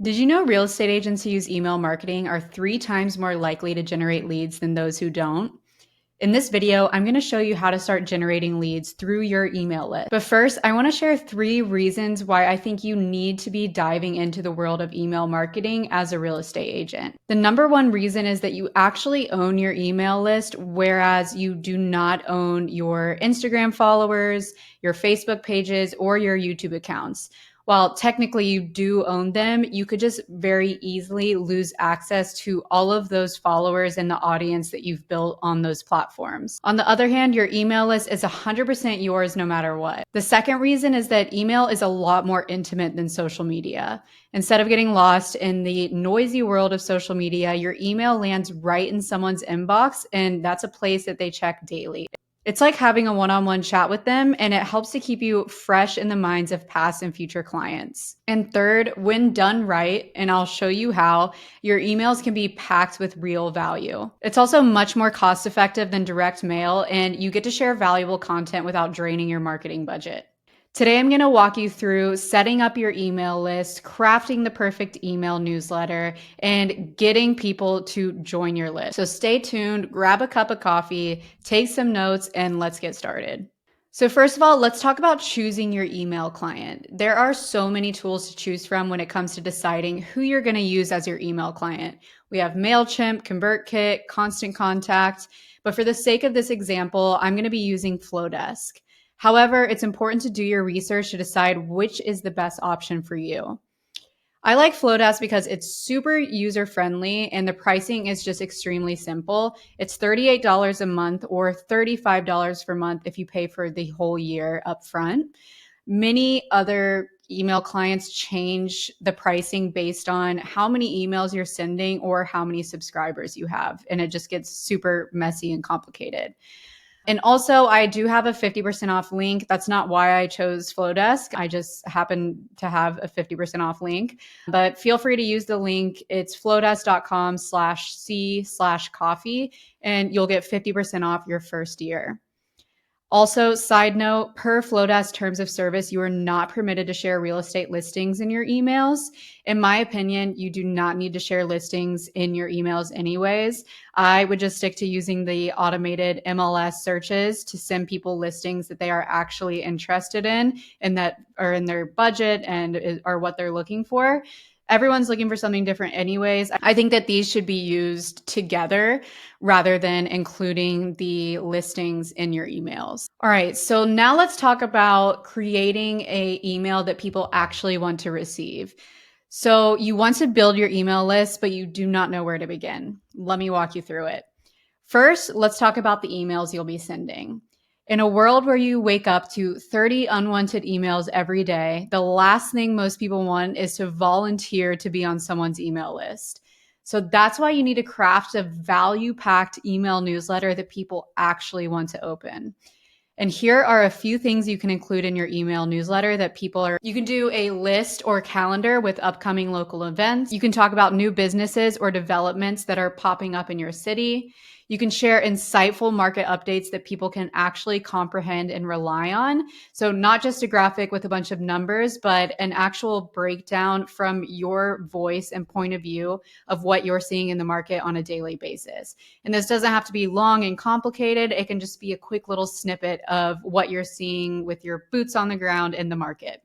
Did you know real estate agents who use email marketing are 3 times more likely to generate leads than those who don't? In this video, I'm going to show you how to start generating leads through your email list. But first, I want to share 3 reasons why I think you need to be diving into the world of email marketing as a real estate agent. The number one reason is that you actually own your email list, whereas you do not own your Instagram followers, your Facebook pages, or your YouTube accounts. While technically you do own them, you could just very easily lose access to all of those followers and the audience that you've built on those platforms. On the other hand, your email list is 100% yours no matter what. The second reason is that email is a lot more intimate than social media. Instead of getting lost in the noisy world of social media, your email lands right in someone's inbox, and that's a place that they check daily. It's like having a one-on-one chat with them, and it helps to keep you fresh in the minds of past and future clients. And third, when done right, and I'll show you how, your emails can be packed with real value. It's also much more cost-effective than direct mail, and you get to share valuable content without draining your marketing budget. Today, I'm going to walk you through setting up your email list, crafting the perfect email newsletter, and getting people to join your list. So stay tuned, grab a cup of coffee, take some notes, and let's get started. So first of all, let's talk about choosing your email client. There are so many tools to choose from when it comes to deciding who you're going to use as your email client. We have MailChimp, ConvertKit, Constant Contact, but for the sake of this example, I'm going to be using FloDesk. However, it's important to do your research to decide which is the best option for you. I like FloDesk because it's super user-friendly and the pricing is just extremely simple. It's $38 a month or $35 per month if you pay for the whole year upfront. Many other email clients change the pricing based on how many emails you're sending or how many subscribers you have, and it just gets super messy and complicated. And also, I do have a 50% off link. That's not why I chose FloDesk. I just happen to have a 50% off link. But feel free to use the link. It's flodesk.com/c/coffee, and you'll get 50% off your first year. Also, side note, per FloDesk terms of service, you are not permitted to share real estate listings in your emails. In my opinion, you do not need to share listings in your emails anyways. I would just stick to using the automated MLS searches to send people listings that they are actually interested in and that are in their budget and are what they're looking for. Everyone's looking for something different anyways. I think that these should be used together rather than including the listings in your emails. All right, so now let's talk about creating an email that people actually want to receive. So you want to build your email list, but you do not know where to begin. Let me walk you through it. First, let's talk about the emails you'll be sending. In a world where you wake up to 30 unwanted emails every day, the last thing most people want is to volunteer to be on someone's email list. So that's why you need to craft a value-packed email newsletter that people actually want to open. And here are a few things you can include in your email newsletter that you can do a list or calendar with upcoming local events. You can talk about new businesses or developments that are popping up in your city. You can share insightful market updates that people can actually comprehend and rely on. So not just a graphic with a bunch of numbers, but an actual breakdown from your voice and point of view of what you're seeing in the market on a daily basis. And this doesn't have to be long and complicated. It can just be a quick little snippet of what you're seeing with your boots on the ground in the market.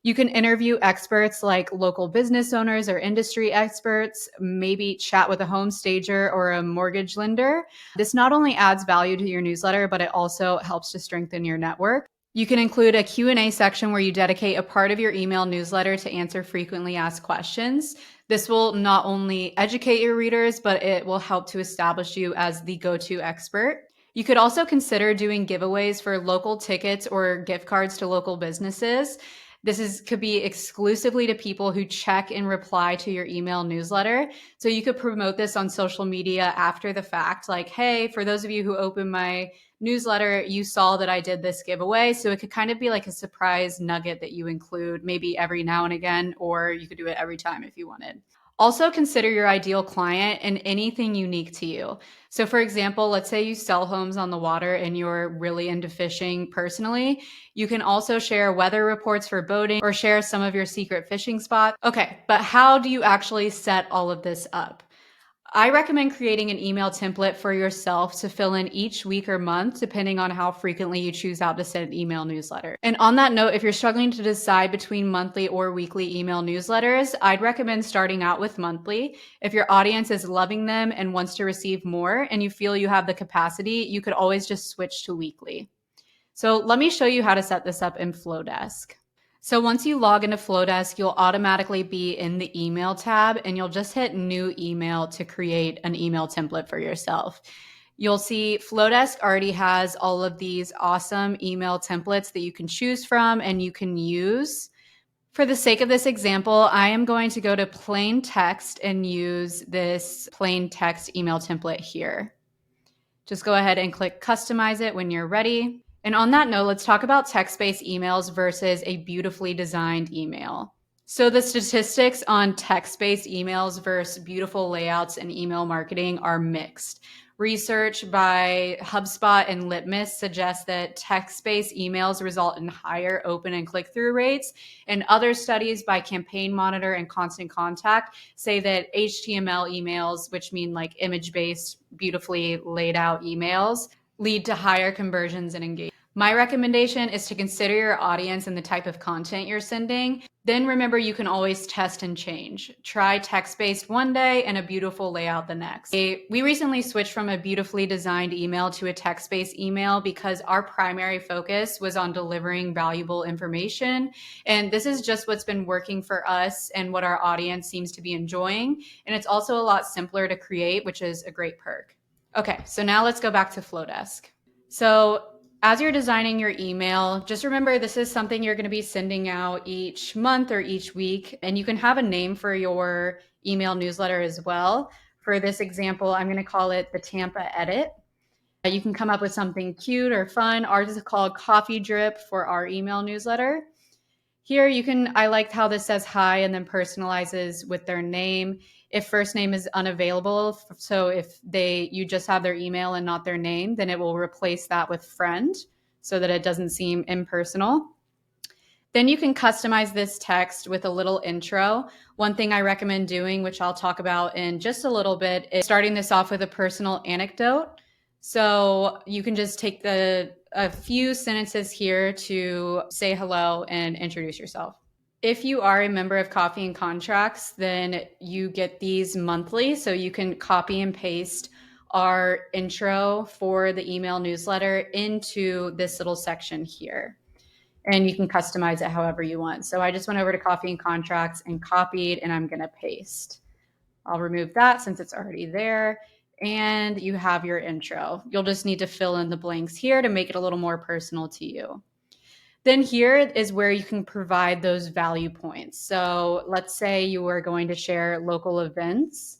You can interview experts like local business owners or industry experts, maybe chat with a home stager or a mortgage lender. This not only adds value to your newsletter, but it also helps to strengthen your network. You can include a Q&A section where you dedicate a part of your email newsletter to answer frequently asked questions. This will not only educate your readers, but it will help to establish you as the go-to expert. You could also consider doing giveaways for local tickets or gift cards to local businesses. Could be exclusively to people who check and reply to your email newsletter. So you could promote this on social media after the fact, like, hey, for those of you who open my newsletter, you saw that I did this giveaway. So it could kind of be like a surprise nugget that you include maybe every now and again, or you could do it every time if you wanted. Also consider your ideal client and anything unique to you. So for example, let's say you sell homes on the water and you're really into fishing personally. You can also share weather reports for boating or share some of your secret fishing spots. Okay, but how do you actually set all of this up? I recommend creating an email template for yourself to fill in each week or month, depending on how frequently you choose out to send email newsletter. And on that note, if you're struggling to decide between monthly or weekly email newsletters, I'd recommend starting out with monthly. If your audience is loving them and wants to receive more and you feel you have the capacity, you could always just switch to weekly. So let me show you how to set this up in FloDesk. So once you log into FloDesk, you'll automatically be in the email tab and you'll just hit new email to create an email template for yourself. You'll see FloDesk already has all of these awesome email templates that you can choose from and you can use. For the sake of this example, I am going to go to plain text and use this plain text email template here. Just go ahead and click customize it when you're ready. And on that note, let's talk about text-based emails versus a beautifully designed email. So the statistics on text-based emails versus beautiful layouts and email marketing are mixed. Research by HubSpot and Litmus suggests that text-based emails result in higher open and click-through rates, and other studies by Campaign Monitor and Constant Contact say that HTML emails, which mean like image-based, beautifully laid out emails, lead to higher conversions and engagement. My recommendation is to consider your audience and the type of content you're sending. Then remember, you can always test and change. Try text-based one day and a beautiful layout the next. We recently switched from a beautifully designed email to a text-based email because our primary focus was on delivering valuable information. And this is just what's been working for us and what our audience seems to be enjoying. And it's also a lot simpler to create, which is a great perk. Okay, so now let's go back to FloDesk. So as you're designing your email, just remember this is something you're going to be sending out each month or each week, and you can have a name for your email newsletter as well. For this example, I'm going to call it the Tampa Edit. You can come up with something cute or fun. Ours is called Coffee Drip for our email newsletter. Here I like how this says hi and then personalizes with their name. If first name is unavailable, so if you just have their email and not their name, then it will replace that with friend so that it doesn't seem impersonal. Then you can customize this text with a little intro. One thing I recommend doing, which I'll talk about in just a little bit, is starting this off with a personal anecdote. So you can just take a few sentences here to say hello and introduce yourself. If you are a member of Coffee and Contracts, then you get these monthly. So you can copy and paste our intro for the email newsletter into this little section here. And you can customize it however you want. So I just went over to Coffee and Contracts and copied, and I'm going to paste. I'll remove that since it's already there. And you have your intro. You'll just need to fill in the blanks here to make it a little more personal to you. Then here is where you can provide those value points. So let's say you are going to share local events.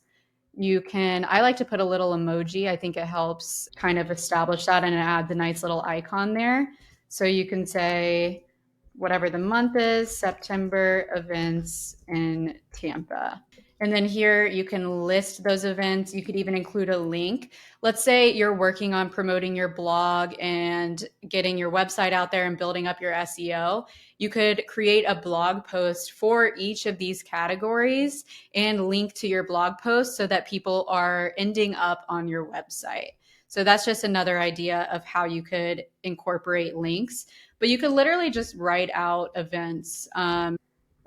I like to put a little emoji. I think it helps kind of establish that and add the nice little icon there. So you can say whatever the month is, September events in Tampa. And then here you can list those events. You could even include a link. Let's say you're working on promoting your blog and getting your website out there and building up your SEO. You could create a blog post for each of these categories and link to your blog post so that people are ending up on your website. So that's just another idea of how you could incorporate links. But you could literally just write out events,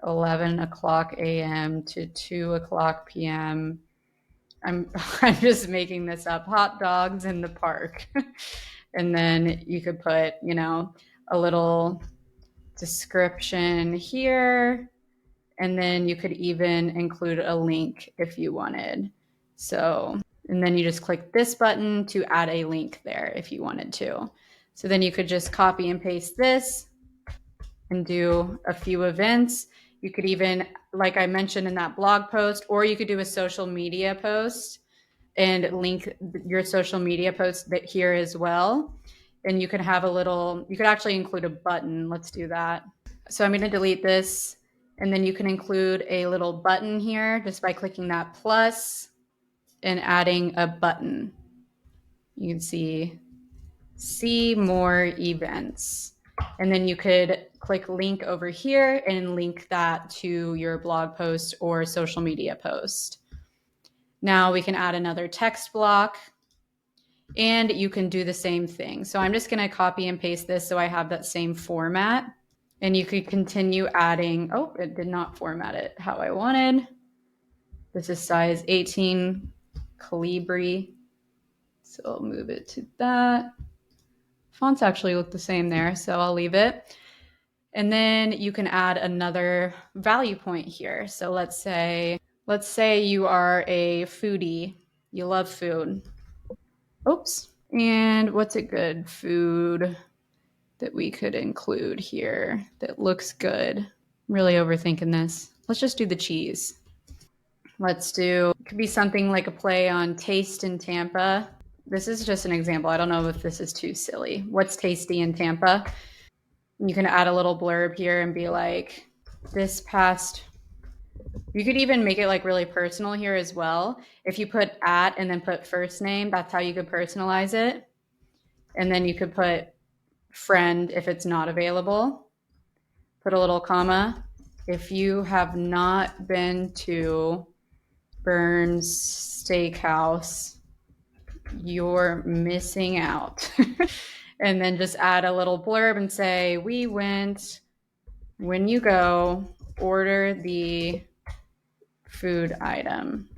11 o'clock a.m. to 2 o'clock p.m. I'm just making this up. Hot dogs in the park. And then you could put, a little description here. And then you could even include a link if you wanted. And then you just click this button to add a link there if you wanted to. So then you could just copy and paste this and do a few events. You could even, like I mentioned in that blog post, or you could do a social media post and link your social media post here as well. And you could have you could actually include a button. Let's do that. So I'm going to delete this And then you can include a little button here just by clicking that plus and adding a button. You can see more events. And then you could click link over here and link that to your blog post or social media post. Now we can add another text block and you can do the same thing. So I'm just going to copy and paste this so I have that same format. And you could continue adding, oh, it did not format it how I wanted. This is size 18 Calibri. So I'll move it to that. Fonts actually look the same there, so I'll leave it. And then you can add another value point here. So let's say you are a foodie. You love food. Oops. And what's a good food that we could include here that looks good? I'm really overthinking this. Let's just do the cheese. It could be something like a play on taste in Tampa. This is just an example. I don't know if this is too silly. What's tasty in Tampa? You can add a little blurb here and be like, you could even make it like really personal here as well. If you put at and then put first name, that's how you could personalize it. And then you could put friend if it's not available. Put a little comma. If you have not been to Burns Steakhouse, you're missing out. And then just add a little blurb and say, when you go, order the food item,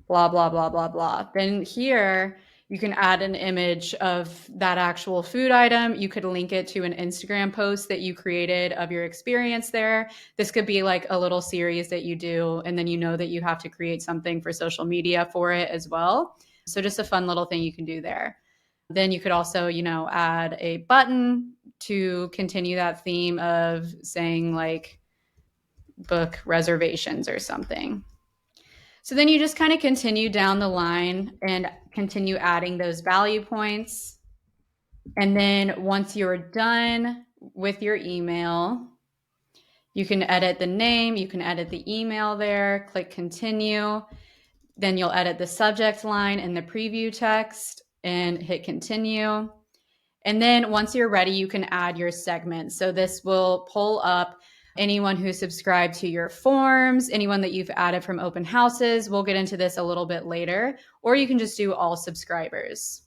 blah, blah, blah, blah, blah. Then here you can add an image of that actual food item. You could link it to an Instagram post that you created of your experience there. This could be like a little series that you do, and then you know that you have to create something for social media for it as well. So just a fun little thing you can do there. Then you could also, add a button to continue that theme of saying like book reservations or something. So then you just kind of continue down the line and continue adding those value points. And then once you're done with your email, you can edit the name, you can edit the email there, click continue. Then you'll edit the subject line and the preview text and hit continue. And then once you're ready, you can add your segments. So this will pull up anyone who subscribed to your forms, anyone that you've added from open houses. We'll get into this a little bit later, or you can just do all subscribers.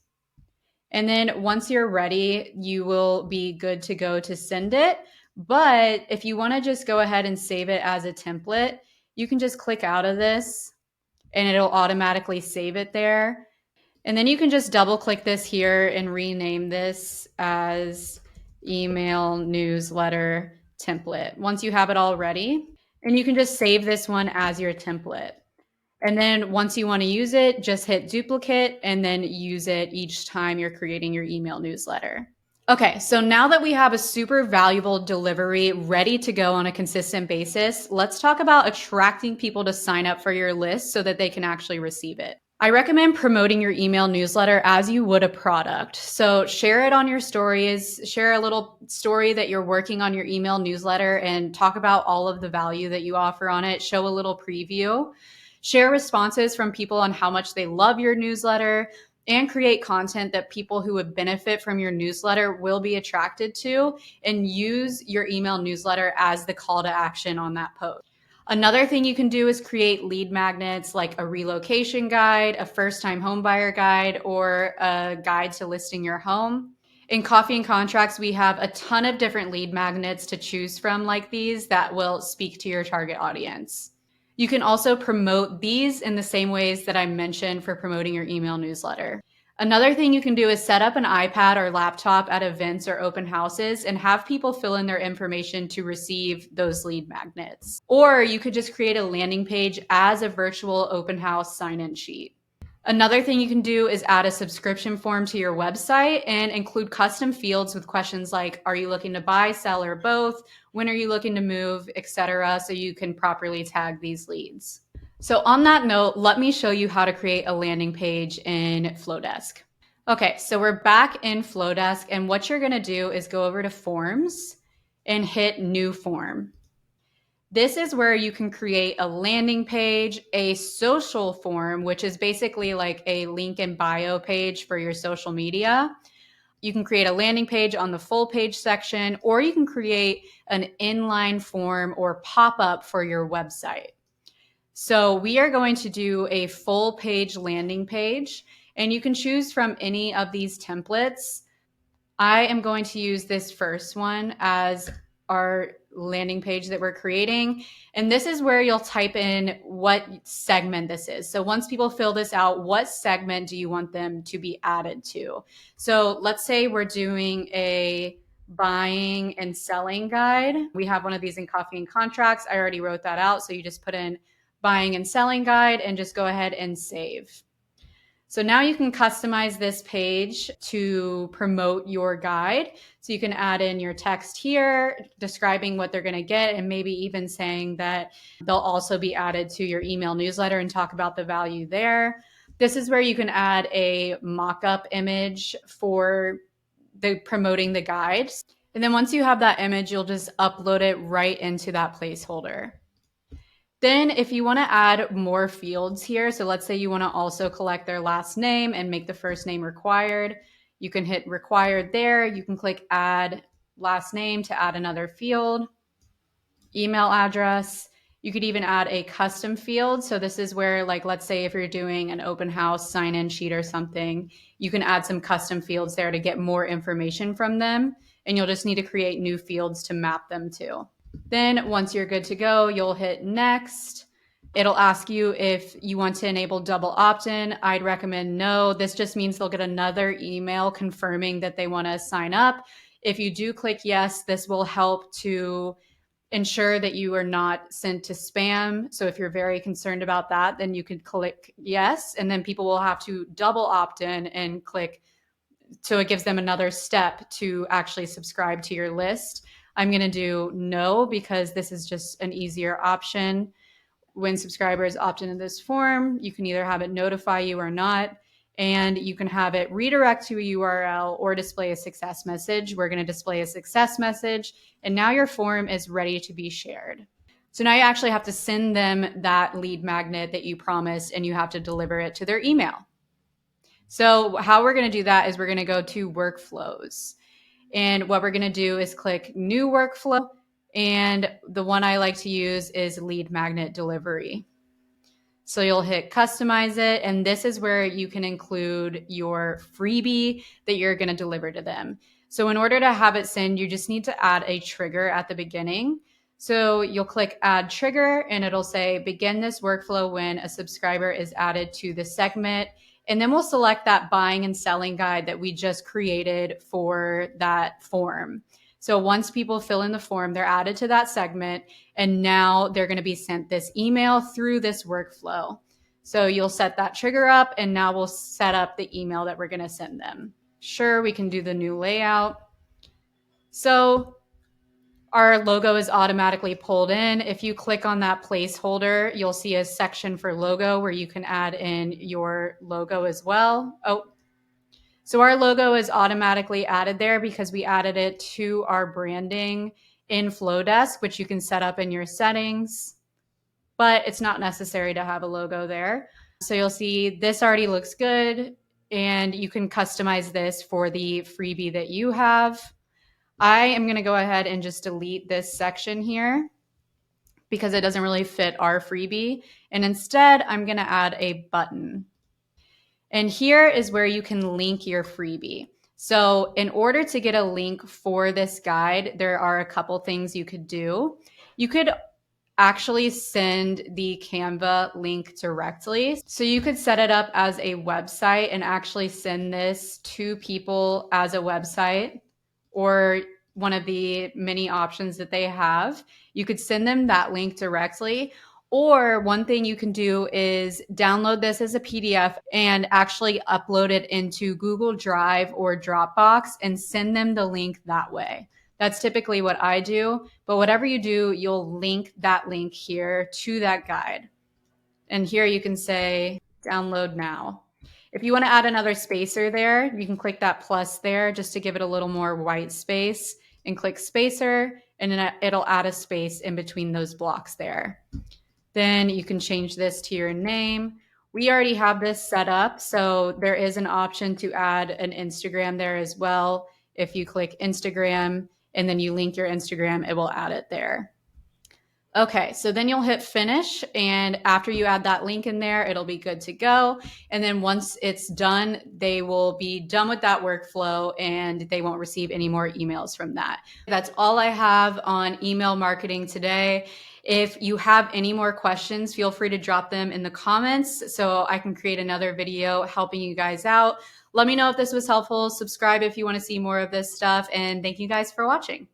And then once you're ready, you will be good to go to send it. But if you want to just go ahead and save it as a template, you can just click out of this and it'll automatically save it there. And then you can just double click this here and rename this as email newsletter template once you have it all ready. And you can just save this one as your template. And then once you want to use it, just hit duplicate and then use it each time you're creating your email newsletter. Okay, so now that we have a super valuable delivery ready to go on a consistent basis, let's talk about attracting people to sign up for your list so that they can actually receive it. I recommend promoting your email newsletter as you would a product. So share it on your stories, share a little story that you're working on your email newsletter and talk about all of the value that you offer on it. Show a little preview. Share responses from people on how much they love your newsletter and create content that people who would benefit from your newsletter will be attracted to, and use your email newsletter as the call to action on that post. Another thing you can do is create lead magnets like a relocation guide, a first-time homebuyer guide, or a guide to listing your home. In Coffee and Contracts, we have a ton of different lead magnets to choose from like these that will speak to your target audience. You can also promote these in the same ways that I mentioned for promoting your email newsletter. Another thing you can do is set up an iPad or laptop at events or open houses and have people fill in their information to receive those lead magnets. Or you could just create a landing page as a virtual open house sign-in sheet. Another thing you can do is add a subscription form to your website and include custom fields with questions like, are you looking to buy, sell, or both? When are you looking to move, etc., so you can properly tag these leads. So on that note, let me show you how to create a landing page in FloDesk. Okay, so we're back in FloDesk, and what you're gonna do is go over to Forms and hit New Form. This is where you can create a landing page, a social form, which is basically like a link in bio page for your social media. You can create a landing page on the full page section, or you can create an inline form or pop up for your website. So we are going to do a full page landing page, and you can choose from any of these templates. I am going to use this first one as our landing page that we're creating. And this is where you'll type in what segment this is. So once people fill this out, what segment do you want them to be added to? So let's say we're doing a buying and selling guide. We have one of these in Coffee and Contracts. I already wrote that out. So you just put in buying and selling guide and just go ahead and save. So now you can customize this page to promote your guide. So you can add in your text here describing what they're going to get, and maybe even saying that they'll also be added to your email newsletter and talk about the value there. This is where you can add a mock-up image for the promoting the guide. And then once you have that image, you'll just upload it right into that placeholder. Then if you want to add more fields here, so let's say you want to also collect their last name and make the first name required, you can hit required there. You can click add last name to add another field, email address. You could even add a custom field. So this is where, like, let's say if you're doing an open house sign-in sheet or something, you can add some custom fields there to get more information from them. And you'll just need to create new fields to map them to. Then once you're good to go, you'll hit next. It'll ask you if you want to enable double opt-in. I'd recommend no. This just means they'll get another email confirming that they want to sign up. If you do click yes, this will help to ensure that you are not sent to spam. So if you're very concerned about that, then you can click yes, and then people will have to double opt in and click. So it gives them another step to actually subscribe to your list. I'm going to do no because this is just an easier option. When subscribers opt into this form, you can either have it notify you or not, and you can have it redirect to a URL or display a success message. We're going to display a success message, and now your form is ready to be shared. So now you actually have to send them that lead magnet that you promised, and you have to deliver it to their email. So how we're going to do that is we're going to go to workflows. And what we're going to do is click new workflow. And the one I like to use is lead magnet delivery. So you'll hit customize it. And this is where you can include your freebie that you're going to deliver to them. So in order to have it send, you just need to add a trigger at the beginning. So you'll click add trigger and it'll say begin this workflow when a subscriber is added to the segment. And then we'll select that buying and selling guide that we just created for that form. So once people fill in the form, they're added to that segment, and now they're going to be sent this email through this workflow. So you'll set that trigger up, and now we'll set up the email that we're going to send them. Sure, we can do the new layout. So our logo is automatically pulled in. If you click on that placeholder, you'll see a section for logo where you can add in your logo as well. So our logo is automatically added there because we added it to our branding in FloDesk, which you can set up in your settings, but it's not necessary to have a logo there. So you'll see this already looks good, and you can customize this for the freebie that you have. I am going to go ahead and just delete this section here because it doesn't really fit our freebie. And instead, I'm going to add a button. And here is where you can link your freebie. So in order to get a link for this guide, there are a couple things you could do. You could actually send the Canva link directly. So you could set it up as a website and actually send this to people as a website, or one of the many options that they have. You could send them that link directly. Or one thing you can do is download this as a PDF and actually upload it into Google Drive or Dropbox and send them the link that way. That's typically what I do. But whatever you do, you'll link that link here to that guide. And here you can say download now. If you want to add another spacer there, you can click that plus there just to give it a little more white space and click spacer. and then it'll add a space in between those blocks there. Then you can change this to your name. We already have this set up, so there is an option to add an Instagram there as well. If you click Instagram and then you link your Instagram, it will add it there. Okay, so then you'll hit finish, and after you add that link in there, it'll be good to go. And then once it's done, they will be done with that workflow and they won't receive any more emails from that. That's all I have on email marketing today. If you have any more questions, feel free to drop them in the comments so I can create another video helping you guys out. Let me know if this was helpful. Subscribe if you want to see more of this stuff, and thank you guys for watching.